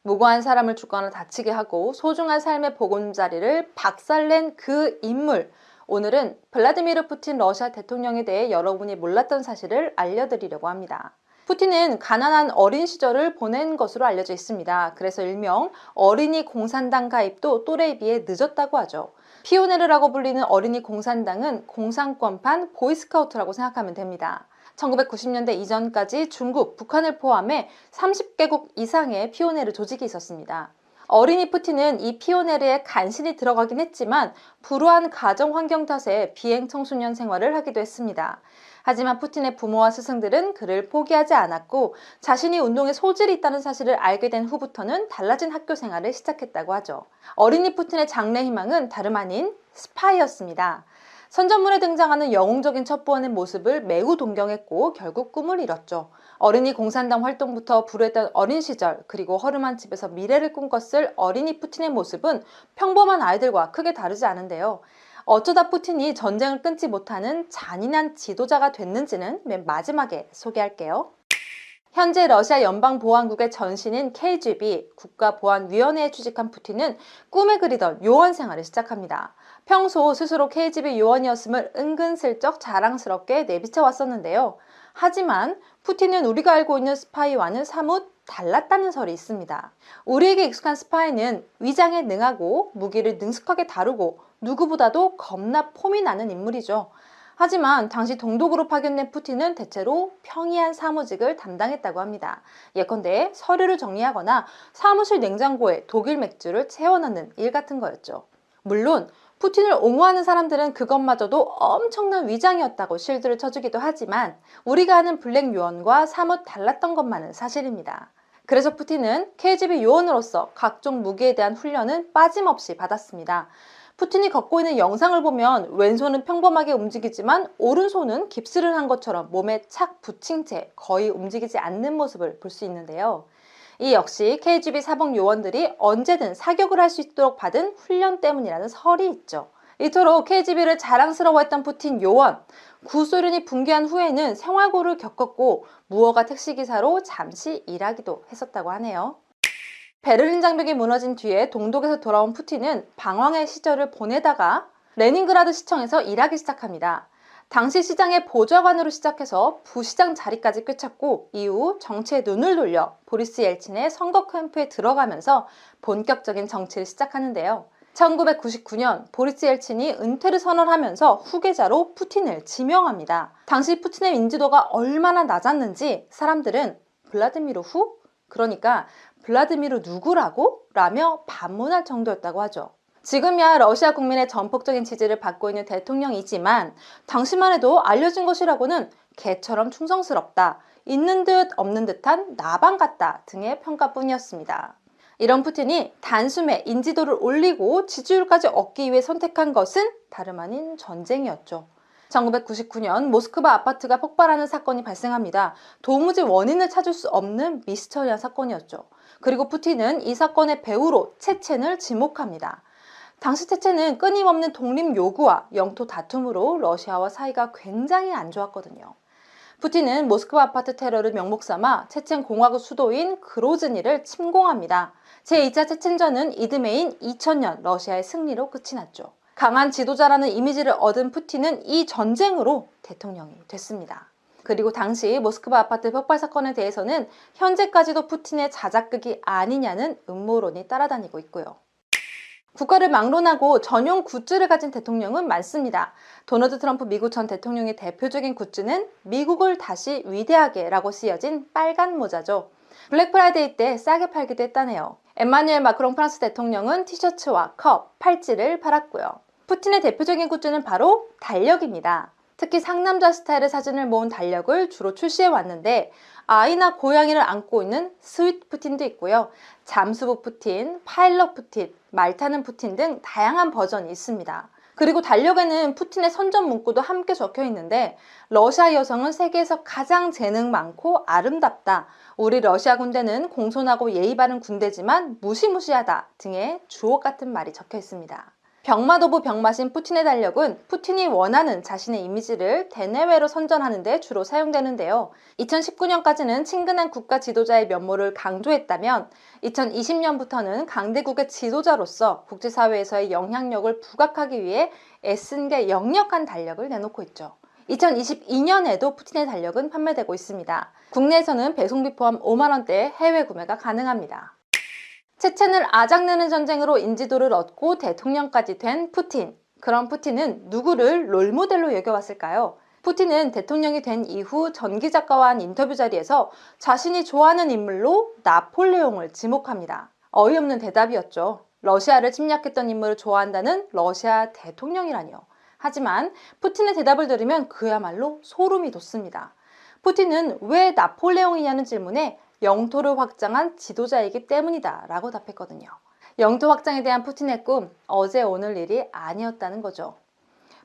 무고한 사람을 죽거나 다치게 하고 소중한 삶의 보금자리를 박살낸 그 인물. 오늘은 블라디미르 푸틴 러시아 대통령에 대해 여러분이 몰랐던 사실을 알려드리려고 합니다. 푸틴은 가난한 어린 시절을 보낸 것으로 알려져 있습니다. 그래서 일명 어린이 공산당 가입도 또래에 비해 늦었다고 하죠. 피오네르라고 불리는 어린이 공산당은 공산권판 보이스카우트라고 생각하면 됩니다. 1990년대 이전까지 중국, 북한을 포함해 30개국 이상의 피오네르 조직이 있었습니다. 어린이 푸틴은 이 피오네르에 간신히 들어가긴 했지만 불우한 가정 환경 탓에 비행 청소년 생활을 하기도 했습니다. 하지만 푸틴의 부모와 스승들은 그를 포기하지 않았고 자신이 운동에 소질이 있다는 사실을 알게 된 후부터는 달라진 학교 생활을 시작했다고 하죠. 어린이 푸틴의 장래 희망은 다름 아닌 스파이였습니다. 선전물에 등장하는 영웅적인 첩보원의 모습을 매우 동경했고 결국 꿈을 이뤘죠. 어린이 공산당 활동부터 불우했던 어린 시절, 그리고 허름한 집에서 미래를 꿈꿨을 어린이 푸틴의 모습은 평범한 아이들과 크게 다르지 않은데요. 어쩌다 푸틴이 전쟁을 끊지 못하는 잔인한 지도자가 됐는지는 맨 마지막에 소개할게요. 현재 러시아 연방보안국의 전신인 KGB 국가보안위원회에 취직한 푸틴은 꿈에 그리던 요원 생활을 시작합니다. 평소 스스로 KGB 요원이었음을 은근슬쩍 자랑스럽게 내비쳐 왔었는데요. 하지만 푸틴은 우리가 알고 있는 스파이와는 사뭇 달랐다는 설이 있습니다. 우리에게 익숙한 스파이는 위장에 능하고 무기를 능숙하게 다루고 누구보다도 겁나 폼이 나는 인물이죠. 하지만 당시 동독으로 파견된 푸틴은 대체로 평이한 사무직을 담당했다고 합니다. 예컨대 서류를 정리하거나 사무실 냉장고에 독일 맥주를 채워넣는 일 같은 거였죠. 물론 푸틴을 옹호하는 사람들은 그것마저도 엄청난 위장이었다고 실드를 쳐주기도 하지만 우리가 아는 블랙 요원과 사뭇 달랐던 것만은 사실입니다. 그래서 푸틴은 KGB 요원으로서 각종 무기에 대한 훈련은 빠짐없이 받았습니다. 푸틴이 걷고 있는 영상을 보면 왼손은 평범하게 움직이지만 오른손은 깁스를 한 것처럼 몸에 착 붙인 채 거의 움직이지 않는 모습을 볼 수 있는데요. 이 역시 KGB 사복 요원들이 언제든 사격을 할 수 있도록 받은 훈련 때문이라는 설이 있죠. 이토록 KGB를 자랑스러워했던 푸틴 요원, 구소련이 붕괴한 후에는 생활고를 겪었고 무허가 택시기사로 잠시 일하기도 했었다고 하네요. 베를린 장벽이 무너진 뒤에 동독에서 돌아온 푸틴은 방황의 시절을 보내다가 레닌그라드 시청에서 일하기 시작합니다. 당시 시장의 보좌관으로 시작해서 부시장 자리까지 꿰찼고 이후 정치에 눈을 돌려 보리스 옐친의 선거 캠프에 들어가면서 본격적인 정치를 시작하는데요. 1999년 보리스 옐친이 은퇴를 선언하면서 후계자로 푸틴을 지명합니다. 당시 푸틴의 인지도가 얼마나 낮았는지 사람들은 블라디미르 후? 그러니까 블라디미르 누구라고? 라며 반문할 정도였다고 하죠. 지금이야 러시아 국민의 전폭적인 지지를 받고 있는 대통령이지만 당시만 해도 알려진 것이라고는 개처럼 충성스럽다, 있는 듯 없는 듯한 나방 같다 등의 평가뿐이었습니다. 이런 푸틴이 단숨에 인지도를 올리고 지지율까지 얻기 위해 선택한 것은 다름 아닌 전쟁이었죠. 1999년 모스크바 아파트가 폭발하는 사건이 발생합니다. 도무지 원인을 찾을 수 없는 미스터리한 사건이었죠. 그리고 푸틴은 이 사건의 배후로 체첸을 지목합니다. 당시 체첸은 끊임없는 독립 요구와 영토 다툼으로 러시아와 사이가 굉장히 안 좋았거든요. 푸틴은 모스크바 아파트 테러를 명목 삼아 체첸 공화국 수도인 그로즈니를 침공합니다. 제2차 체첸전은 이듬해인 2000년 러시아의 승리로 끝이 났죠. 강한 지도자라는 이미지를 얻은 푸틴은 이 전쟁으로 대통령이 됐습니다. 그리고 당시 모스크바 아파트 폭발 사건에 대해서는 현재까지도 푸틴의 자작극이 아니냐는 음모론이 따라다니고 있고요. 국가를 막론하고 전용 굿즈를 가진 대통령은 많습니다. 도널드 트럼프 미국 전 대통령의 대표적인 굿즈는 미국을 다시 위대하게 라고 쓰여진 빨간 모자죠. 블랙 프라이데이 때 싸게 팔기도 했다네요. 엠마뉴엘 마크롱 프랑스 대통령은 티셔츠와 컵, 팔찌를 팔았고요. 푸틴의 대표적인 굿즈는 바로 달력입니다. 특히 상남자 스타일의 사진을 모은 달력을 주로 출시해 왔는데 아이나 고양이를 안고 있는 스윗 푸틴도 있고요. 잠수부 푸틴, 파일럿 푸틴, 말 타는 푸틴 등 다양한 버전이 있습니다. 그리고 달력에는 푸틴의 선전 문구도 함께 적혀 있는데 러시아 여성은 세계에서 가장 재능 많고 아름답다. 우리 러시아 군대는 공손하고 예의 바른 군대지만 무시무시하다 등의 주옥 같은 말이 적혀 있습니다. 병맛 오브 병맛인 푸틴의 달력은 푸틴이 원하는 자신의 이미지를 대내외로 선전하는 데 주로 사용되는데요. 2019년까지는 친근한 국가 지도자의 면모를 강조했다면 2020년부터는 강대국의 지도자로서 국제사회에서의 영향력을 부각하기 위해 애쓴 게 역력한 달력을 내놓고 있죠. 2022년에도 푸틴의 달력은 판매되고 있습니다. 국내에서는 배송비 포함 5만원대의 해외 구매가 가능합니다. 체첸을 아작내는 전쟁으로 인지도를 얻고 대통령까지 된 푸틴. 그럼 푸틴은 누구를 롤모델로 여겨왔을까요? 푸틴은 대통령이 된 이후 전기 작가와 한 인터뷰 자리에서 자신이 좋아하는 인물로 나폴레옹을 지목합니다. 어이없는 대답이었죠. 러시아를 침략했던 인물을 좋아한다는 러시아 대통령이라니요. 하지만 푸틴의 대답을 들으면 그야말로 소름이 돋습니다. 푸틴은 왜 나폴레옹이냐는 질문에 영토를 확장한 지도자이기 때문이다 라고 답했거든요. 영토 확장에 대한 푸틴의 꿈, 어제 오늘 일이 아니었다는 거죠.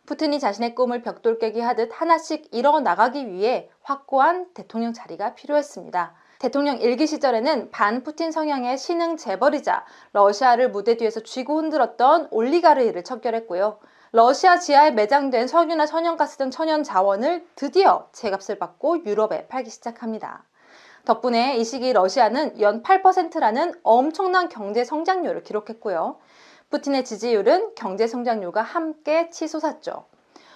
푸틴이 자신의 꿈을 벽돌 깨기 하듯 하나씩 이뤄나가기 위해 확고한 대통령 자리가 필요했습니다. 대통령 일기 시절에는 반푸틴 성향의 신흥 재벌이자 러시아를 무대 뒤에서 쥐고 흔들었던 올리가르히를 척결했고요. 러시아 지하에 매장된 석유나 천연가스 등 천연 자원을 드디어 제값을 받고 유럽에 팔기 시작합니다. 덕분에 이 시기 러시아는 연 8%라는 엄청난 경제 성장률을 기록했고요. 푸틴의 지지율은 경제 성장률과 함께 치솟았죠.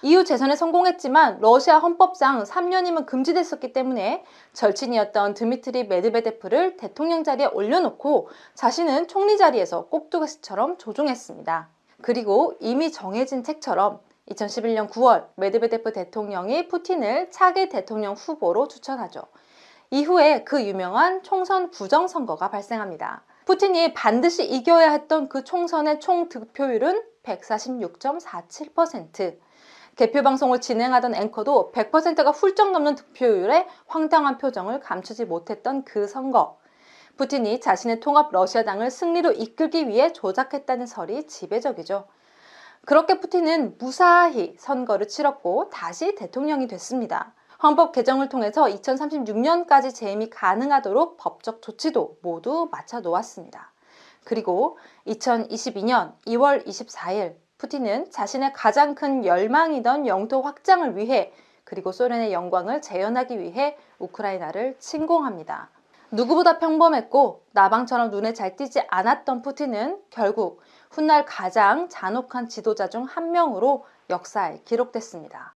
이후 재선에 성공했지만 러시아 헌법상 3년임은 금지됐었기 때문에 절친이었던 드미트리 메드베데프를 대통령 자리에 올려놓고 자신은 총리 자리에서 꼭두가시처럼 조종했습니다. 그리고 이미 정해진 책처럼 2011년 9월 메드베데프 대통령이 푸틴을 차기 대통령 후보로 추천하죠. 이후에 그 유명한 총선 부정선거가 발생합니다. 푸틴이 반드시 이겨야 했던 그 총선의 총 득표율은 146.47%. 개표 방송을 진행하던 앵커도 100%가 훌쩍 넘는 득표율에 황당한 표정을 감추지 못했던 그 선거. 푸틴이 자신의 통합 러시아당을 승리로 이끌기 위해 조작했다는 설이 지배적이죠. 그렇게 푸틴은 무사히 선거를 치렀고 다시 대통령이 됐습니다. 헌법 개정을 통해서 2036년까지 재임이 가능하도록 법적 조치도 모두 마쳐 놓았습니다. 그리고 2022년 2월 24일 푸틴은 자신의 가장 큰 열망이던 영토 확장을 위해 그리고 소련의 영광을 재현하기 위해 우크라이나를 침공합니다. 누구보다 평범했고 나방처럼 눈에 잘 띄지 않았던 푸틴은 결국 훗날 가장 잔혹한 지도자 중 한 명으로 역사에 기록됐습니다.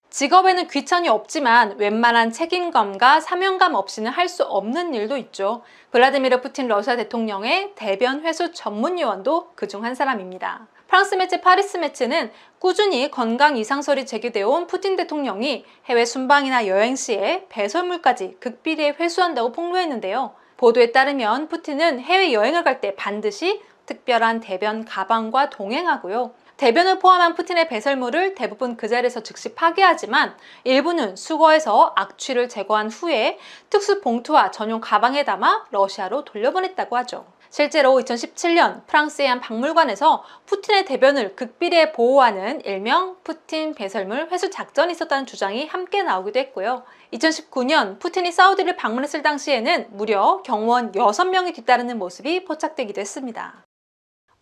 직업에는 귀천이 없지만 웬만한 책임감과 사명감 없이는 할 수 없는 일도 있죠. 블라디미르 푸틴 러시아 대통령의 대변 회수 전문 요원도 그중 한 사람입니다. 프랑스 매체 파리스 매체는 꾸준히 건강 이상설이 제기되어 온 푸틴 대통령이 해외 순방이나 여행 시에 배설물까지 극비리에 회수한다고 폭로했는데요. 보도에 따르면 푸틴은 해외여행을 갈 때 반드시 특별한 대변 가방과 동행하고요. 대변을 포함한 푸틴의 배설물을 대부분 그 자리에서 즉시 파괴하지만 일부는 수거해서 악취를 제거한 후에 특수 봉투와 전용 가방에 담아 러시아로 돌려보냈다고 하죠. 실제로 2017년 프랑스의 한 박물관에서 푸틴의 대변을 극비리에 보호하는 일명 푸틴 배설물 회수 작전이 있었다는 주장이 함께 나오기도 했고요. 2019년 푸틴이 사우디를 방문했을 당시에는 무려 경호원 6명이 뒤따르는 모습이 포착되기도 했습니다.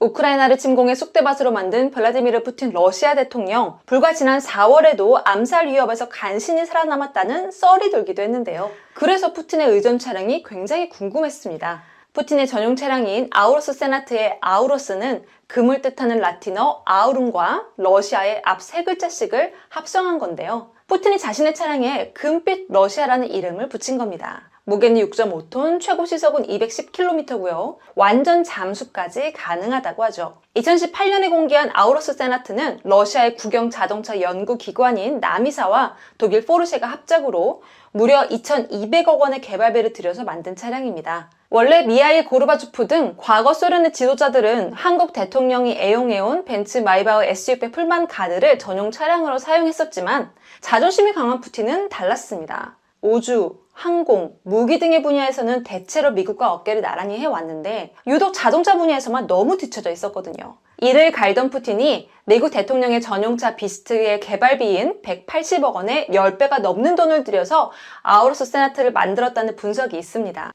우크라이나를 침공해 쑥대밭으로 만든 블라디미르 푸틴 러시아 대통령, 불과 지난 4월에도 암살 위협에서 간신히 살아남았다는 썰이 돌기도 했는데요. 그래서 푸틴의 의전 차량이 굉장히 궁금했습니다. 푸틴의 전용 차량인 아우로스 세나트의 아우로스는 금을 뜻하는 라틴어 아우rum과 러시아의 앞 세 글자씩을 합성한 건데요. 푸틴이 자신의 차량에 금빛 러시아라는 이름을 붙인 겁니다. 무게는 6.5톤, 최고 시속은 210km고요. 완전 잠수까지 가능하다고 하죠. 2018년에 공개한 아우로스 세나트는 러시아의 국영 자동차 연구 기관인 나미사와 독일 포르쉐가 합작으로 무려 2,200억 원의 개발비를 들여서 만든 차량입니다. 원래 미하일 고르바초프 등 과거 소련의 지도자들은 한국 대통령이 애용해온 벤츠 마이바흐 S600 풀만 가드를 전용 차량으로 사용했었지만 자존심이 강한 푸틴은 달랐습니다. 우주, 항공, 무기 등의 분야에서는 대체로 미국과 어깨를 나란히 해왔는데 유독 자동차 분야에서만 너무 뒤처져 있었거든요. 이를 갈던 푸틴이 미국 대통령의 전용차 비스트의 개발비인 180억 원에 10배가 넘는 돈을 들여서 아우로스 세나트를 만들었다는 분석이 있습니다.